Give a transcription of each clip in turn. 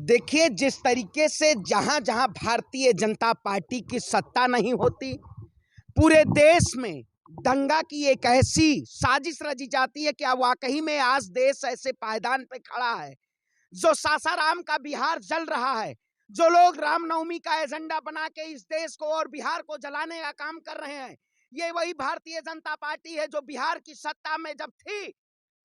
देखिए, जिस तरीके से जहां-जहां भारतीय जनता पार्टी की सत्ता नहीं होती, पूरे देश में दंगा की एक ऐसी साजिश रची जाती है। क्या वाकई में आज देश ऐसे पायदान पे खड़ा है? जो सासाराम का बिहार जल रहा है, जो लोग रामनवमी का एजेंडा बना के इस देश को और बिहार को जलाने का काम कर रहे हैं, ये वही भारतीय जनता पार्टी है जो बिहार की सत्ता में जब थी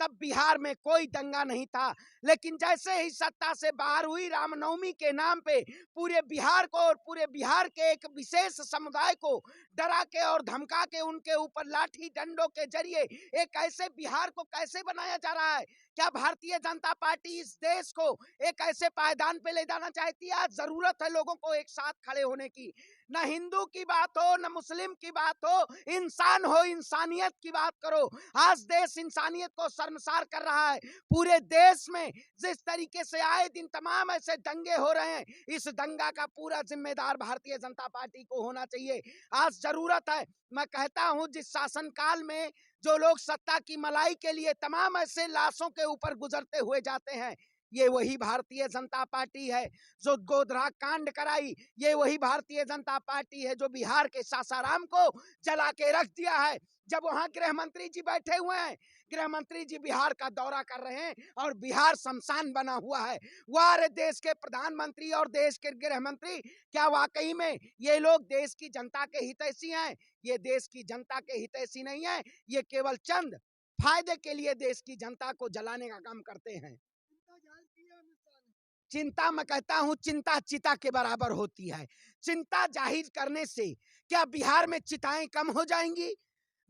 तब बिहार में कोई दंगा नहीं था। लेकिन जैसे ही सत्ता से बाहर हुई, रामनवमी के नाम पे पूरे बिहार को और पूरे बिहार के एक विशेष समुदाय को डरा के और धमका के उनके ऊपर लाठी डंडों के जरिए एक ऐसे बिहार को कैसे बनाया जा रहा है? क्या भारतीय जनता पार्टी इस देश को एक ऐसे पायदान पे ले जाना चाहती है? आज जरूरत है लोगों को एक साथ खड़े होने की। न हिंदू की बात हो, न मुस्लिम की बात हो, इंसान हो, इंसानियत की बात करो। आज देश इंसानियत को शर्मसार कर रहा है। पूरे देश में जिस तरीके से आए दिन तमाम ऐसे दंगे हो रहे हैं, इस दंगा का पूरा जिम्मेदार भारतीय जनता पार्टी को होना चाहिए। आज जरूरत है, मैं कहता हूं, जिस शासनकाल में जो लोग सत्ता की मलाई के लिए तमाम ऐसे लाशों के ऊपर गुजरते हुए जाते हैं, ये वही भारतीय जनता पार्टी है जो गोधरा कांड कराई। ये वही भारतीय जनता पार्टी है जो बिहार के सासाराम को जला के रख दिया है। जब वहां गृह मंत्री जी बैठे हुए हैं, गृह मंत्री जी बिहार का दौरा कर रहे हैं और बिहार शमशान बना हुआ है। वाह, देश के प्रधानमंत्री और देश के गृह मंत्री, क्या वाकई में ये लोग देश की जनता के हितैषी हैं? ये देश की जनता के हितैषी नहीं है, ये केवल चंद फायदे के लिए देश की जनता को जलाने का काम करते हैं। चिंता, मैं कहता हूं, चिंता चिता के बराबर होती है। चिंता जाहिर करने से क्या बिहार में चिताएं कम हो जाएंगी?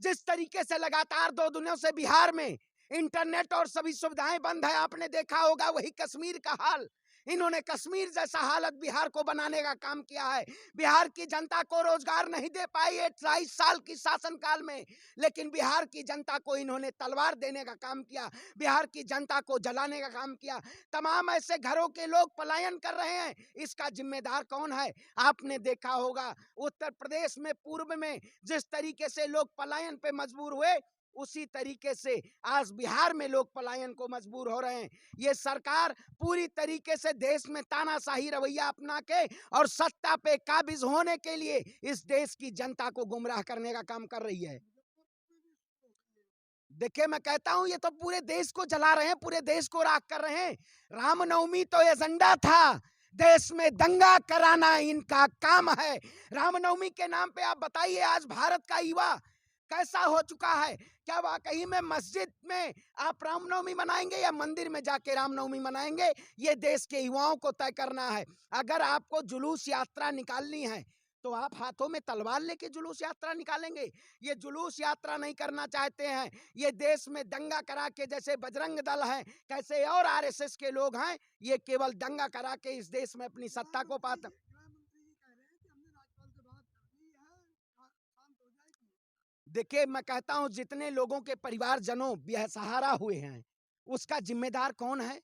जिस तरीके से लगातार 2 दिनों से बिहार में इंटरनेट और सभी सुविधाएं बंद है, आपने देखा होगा वही कश्मीर का हाल। इन्होंने कश्मीर जैसा हालत बिहार को बनाने का काम किया है। बिहार की जनता को रोजगार नहीं दे पाई 23 साल की शासनकाल में, लेकिन बिहार की जनता को इन्होंने तलवार देने का काम किया, बिहार की जनता को जलाने का काम किया। तमाम ऐसे घरों के लोग पलायन कर रहे हैं, इसका जिम्मेदार कौन है? आपने देखा होगा उत्तर प्रदेश में पूर्व में जिस तरीके से लोग पलायन पे मजबूर हुए, उसी तरीके से आज बिहार में लोग पलायन को मजबूर हो रहे हैं। ये सरकार पूरी तरीके से देश में तानाशाही रवैया अपना के और सत्ता पे काबिज होने के लिए इस देश की जनता को गुमराह करने का काम कर रही है। देखिए, मैं कहता हूं, ये तो पूरे देश को जला रहे हैं, पूरे देश को राख कर रहे हैं। रामनवमी तो एजेंडा था, देश में दंगा कराना इनका काम है। रामनवमी के नाम पे आप बताइए, आज भारत का युवा कैसा हो चुका है? क्या वाकई में मस्जिद में आप रामनवमी मनाएंगे या मंदिर में जाके रामनवमी मनाएंगे? ये देश के युवाओं को तय करना है। अगर आपको जुलूस यात्रा निकालनी है तो आप हाथों में तलवार लेके जुलूस यात्रा निकालेंगे? ये जुलूस यात्रा नहीं करना चाहते हैं। ये देश में दंगा करा के, जैसे बजरंग दल है, कैसे और आरएसएस के लोग हैं, ये केवल दंगा करा के इस देश में अपनी सत्ता को पाते। देखिए, मैं कहता हूं, जितने लोगों के परिवारजनों बेसहारा हुए हैं, उसका जिम्मेदार कौन है?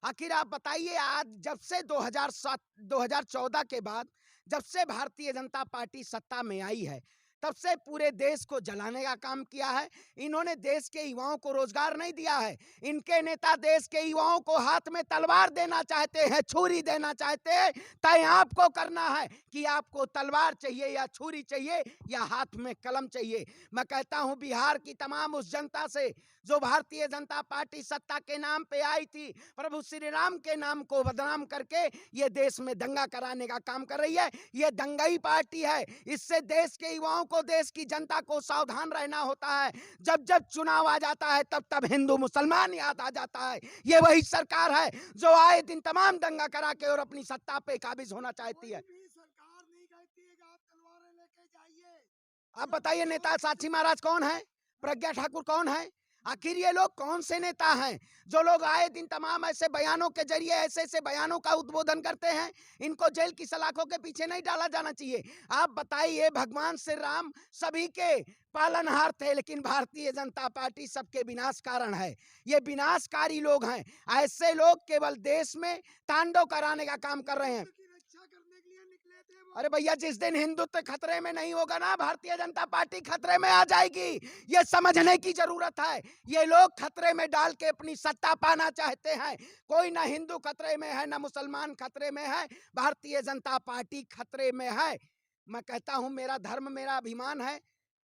आखिर आप बताइए, आज जब से 2007 2014 के बाद जब से भारतीय जनता पार्टी सत्ता में आई है, तब से पूरे देश को जलाने का काम किया है। इन्होंने देश के युवाओं को रोजगार नहीं दिया है। इनके नेता देश के युवाओं को हाथ में तलवार देना चाहते हैं, छुरी देना चाहते हैं। तय आपको करना है कि आपको तलवार चाहिए या छुरी चाहिए या हाथ में कलम चाहिए। मैं कहता हूं, बिहार की तमाम उस जनता से जो भारतीय जनता पार्टी सत्ता के नाम पे आई थी, प्रभु श्री राम के नाम को बदनाम करके ये देश में दंगा कराने का काम कर रही है। ये दंगाई पार्टी है। इससे देश के युवाओं को, देश की जनता को सावधान रहना होता है। जब जब चुनाव आ जाता है तब तब हिंदू मुसलमान याद आ जाता है। ये वही सरकार है जो आए दिन तमाम दंगा करा के और अपनी सत्ता पे काबिज होना चाहती है। आप बताइए, नेता साक्षी महाराज कौन है? प्रज्ञा ठाकुर कौन है? आखिर ये लोग कौन से नेता हैं जो लोग आए दिन तमाम ऐसे बयानों के जरिए ऐसे ऐसे बयानों का उद्बोधन करते हैं? इनको जेल की सलाखों के पीछे नहीं डाला जाना चाहिए। आप बताइए, भगवान श्री राम सभी के पालनहार थे, लेकिन भारतीय जनता पार्टी सबके विनाश कारण है। ये विनाशकारी लोग हैं। ऐसे लोग केवल देश में तांडव कराने का काम कर रहे हैं। अरे भैया, जिस दिन हिंदुत्व खतरे में नहीं होगा ना, भारतीय जनता पार्टी खतरे में आ जाएगी। ये समझने की जरूरत है। ये लोग खतरे में डाल के अपनी सत्ता पाना चाहते हैं। कोई ना हिंदू खतरे में है, ना मुसलमान खतरे में है, भारतीय जनता पार्टी खतरे में है। मैं कहता हूं, मेरा धर्म मेरा अभिमान है,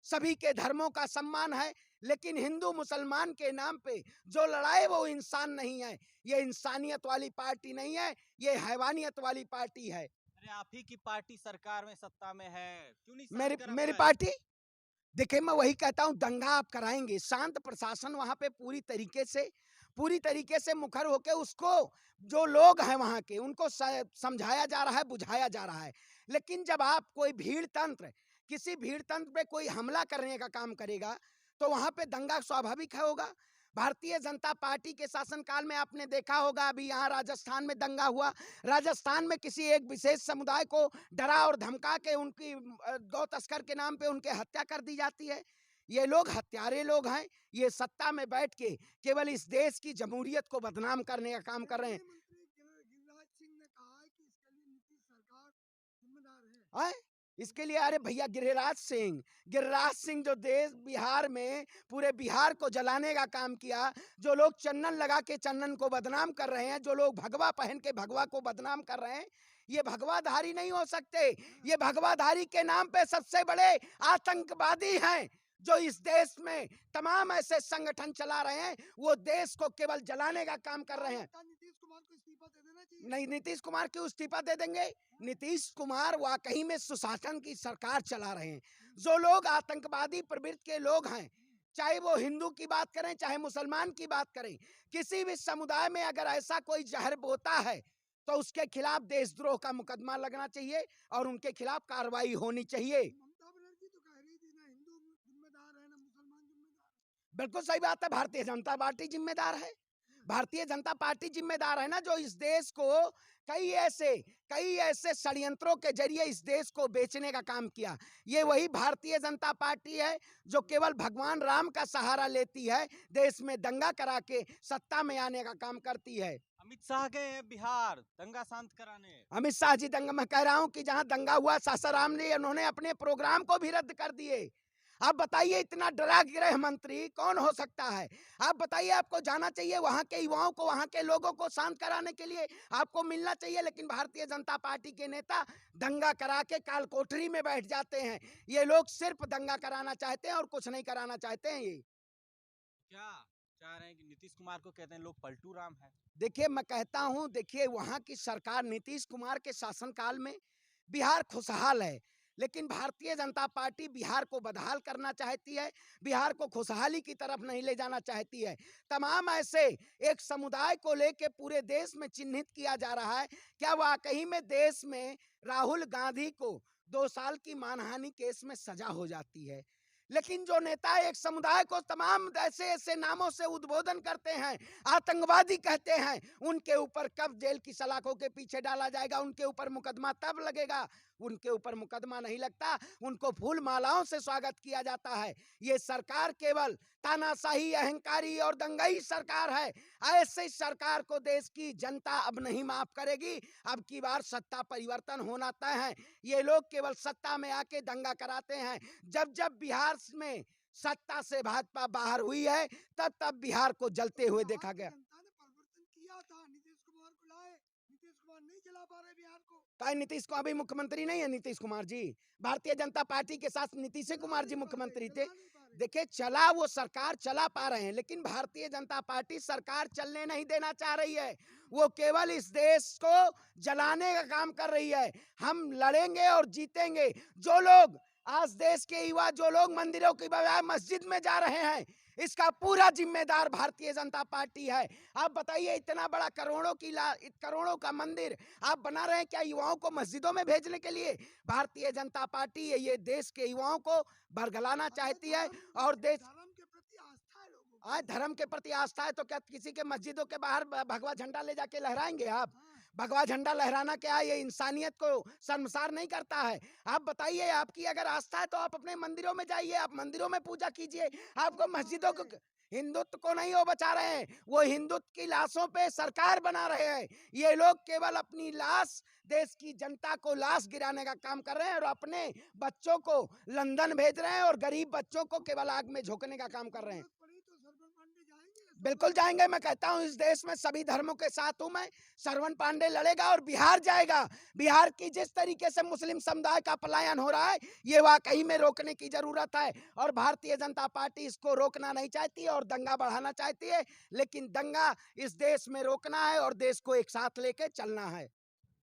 सभी के धर्मों का सम्मान है, लेकिन हिंदू मुसलमान के नाम पे जो लड़ाई वो इंसान नहीं है। ये इंसानियत वाली पार्टी नहीं है, ये हैवानियत वाली पार्टी है। अरे आप ही की पार्टी सरकार में सत्ता में है, क्यों नहीं शांत मेरी करा मेरी पाए? पार्टी, देखिए मैं वही कहता हूं, दंगा आप कराएंगे, शांत प्रशासन वहां पे पूरी तरीके से मुखर होके उसको, जो लोग हैं वहां के, उनको समझाया जा रहा है, बुझाया जा रहा है। लेकिन जब आप कोई भीड़ तंत्र, किसी भीड़ तंत्र पे कोई हमला करने का काम करेगा, तो वहां पे दंगा स्वाभाविक है होगा। भारतीय जनता पार्टी के शासनकाल में आपने देखा होगा, अभी यहाँ राजस्थान में दंगा हुआ। राजस्थान में किसी एक विशेष समुदाय को डरा और धमका के उनकी गौ तस्कर के नाम पे उनके हत्या कर दी जाती है। ये लोग हत्यारे लोग हैं। ये सत्ता में बैठ के केवल इस देश की जमहूरियत को बदनाम करने का काम कर रहे हैं। गिरिराज सिंह ने कहा है कि इसके लिए नीतीश सरकार जिम्मेदार है। इसके लिए, अरे भैया, गिरिराज सिंह जो देश बिहार में पूरे बिहार को जलाने का काम किया, जो लोग चंदन लगा के चंदन को बदनाम कर रहे हैं, जो लोग भगवा पहन के भगवा को बदनाम कर रहे हैं, ये भगवाधारी नहीं हो सकते। ये भगवाधारी के नाम पे सबसे बड़े आतंकवादी हैं, जो इस देश में तमाम ऐसे संगठन चला रहे हैं। वो देश को केवल जलाने का काम कर रहे हैं। नीतीश कुमार को इस्तीफा दे देना चाहिए। नहीं, नीतीश कुमार क्यों इस्तीफा दे देंगे? नीतीश कुमार वाकई में सुशासन की सरकार चला रहे हैं। जो लोग आतंकवादी प्रवृत्ति के लोग हैं, चाहे वो हिंदू की बात करें, चाहे मुसलमान की बात करें, किसी भी समुदाय में अगर ऐसा कोई जहर बोता है, तो उसके खिलाफ देशद्रोह का मुकदमा लगना चाहिए और उनके खिलाफ कार्रवाई होनी चाहिए। ममता बनर्जी तो कह रही थी ना हिंदू जिम्मेदार है ना मुसलमान जिम्मेदार है। बिल्कुल सही बात है। भारतीय जनता पार्टी जिम्मेदार है। भारतीय जनता पार्टी जिम्मेदार है ना, जो इस देश को कई ऐसे षड्यंत्रों के जरिए इस देश को बेचने का काम किया। ये वही भारतीय जनता पार्टी है जो केवल भगवान राम का सहारा लेती है, देश में दंगा करा के सत्ता में आने का काम करती है। अमित शाह गए हैं बिहार दंगा शांत कराने। अमित शाह जी दंगा, मैं कह रहा हूं कि जहां दंगा हुआ सासाराम ने, उन्होंने अपने प्रोग्राम को भी रद्द कर दिए। आप बताइए, इतना डरा गृह मंत्री कौन हो सकता है? आप बताइए, आपको जाना चाहिए वहां के युवाओं को, वहां के लोगों को शांत कराने के लिए आपको मिलना चाहिए, लेकिन भारतीय जनता पार्टी के नेता दंगा करा के काल कोठरी में बैठ जाते हैं। ये लोग सिर्फ दंगा कराना चाहते हैं और कुछ नहीं कराना चाहते हैं। ये क्या चाह रहे हैं कि नीतीश कुमार को कहते हैं लोग पलटू राम है? देखिए, मैं कहता हूं, देखिए वहां की सरकार, नीतीश कुमार के शासनकाल में बिहार खुशहाल है, लेकिन भारतीय जनता पार्टी बिहार को बदहाल करना चाहती है, बिहार को खुशहाली की तरफ नहीं ले जाना चाहती है। तमाम ऐसे एक समुदाय को लेके पूरे देश में चिन्हित किया जा रहा है। क्या वाकई में देश में राहुल गांधी को 2 साल की मानहानि केस में सजा हो जाती है, लेकिन जो नेता एक समुदाय को तमाम ऐसे ऐसे नामों से उद्बोधन करते हैं, आतंकवादी कहते हैं, उनके ऊपर कब जेल की सलाखों के पीछे डाला जाएगा, उनके ऊपर मुकदमा तब लगेगा। उनके ऊपर मुकदमा नहीं लगता, उनको फूल मालाओं से स्वागत किया जाता है। ये सरकार केवल तानाशाही, अहंकारी और दंगाई सरकार है। ऐसे सरकार को देश की जनता अब नहीं माफ करेगी। अब की बार सत्ता परिवर्तन होना तय है। ये लोग केवल सत्ता में आके दंगा कराते हैं। जब जब बिहार में सत्ता से भाजपा बाहर हुई है, तब तब बिहार को जलते हुए देखा गया। जनता ने परिवर्तन किया था, नीतीश कुमार को लाए, नीतीश कुमार नहीं चला पा रहे बिहार को। तो नीतीश को अभी मुख्यमंत्री नहीं है। नीतीश कुमार जी भारतीय जनता पार्टी के साथ नीतीश कुमार जी मुख्यमंत्री थे। देखिए, चला वो सरकार चला पा रहे हैं, लेकिन भारतीय जनता पार्टी सरकार चलने नहीं देना चाह रही है। वो केवल इस देश को जलाने का काम कर रही है। हम लड़ेंगे और जीतेंगे। जो लोग आज देश के युवा, जो लोग मंदिरों की बजाय मस्जिद में जा रहे हैं, इसका पूरा जिम्मेदार भारतीय जनता पार्टी है। आप बताइए, इतना बड़ा करोड़ों का मंदिर आप बना रहे हैं, क्या युवाओं को मस्जिदों में भेजने के लिए? भारतीय जनता पार्टी ये देश के युवाओं को बरगलाना चाहती है और देश धर्म के प्रति आस्था है लोगों को। आज धर्म के प्रति आस्था है, तो क्या किसी के मस्जिदों के बाहर भगवा झंडा ले जाके लहराएंगे आप? भगवा झंडा लहराना क्या ये इंसानियत को शर्मसार नहीं करता है? आप बताइए, आपकी अगर आस्था है तो आप अपने मंदिरों में जाइए, आप मंदिरों में पूजा कीजिए। आपको मस्जिदों को हिंदुत्व को नहीं वो बचा रहे हैं, वो हिंदुत्व की लाशों पे सरकार बना रहे हैं। ये लोग केवल अपनी लाश, देश की जनता को लाश गिराने का काम कर रहे हैं और अपने बच्चों को लंदन भेज रहे हैं और गरीब बच्चों को केवल आग में झोंकने का काम कर रहे हैं। जरूरत पड़ी तो सरवन पांडे जाएंगे। बिल्कुल जाएंगे। मैं कहता हूं इस देश में सभी धर्मों के साथ हूं मैं। सरवन पांडे लड़ेगा और बिहार जाएगा। बिहार की जिस तरीके से मुस्लिम समुदाय का पलायन हो रहा है, ये वाकई में रोकने की जरूरत है और भारतीय जनता पार्टी इसको रोकना नहीं चाहती है और दंगा बढ़ाना चाहती है, लेकिन दंगा इस देश में रोकना है और देश को एक साथ लेके चलना है।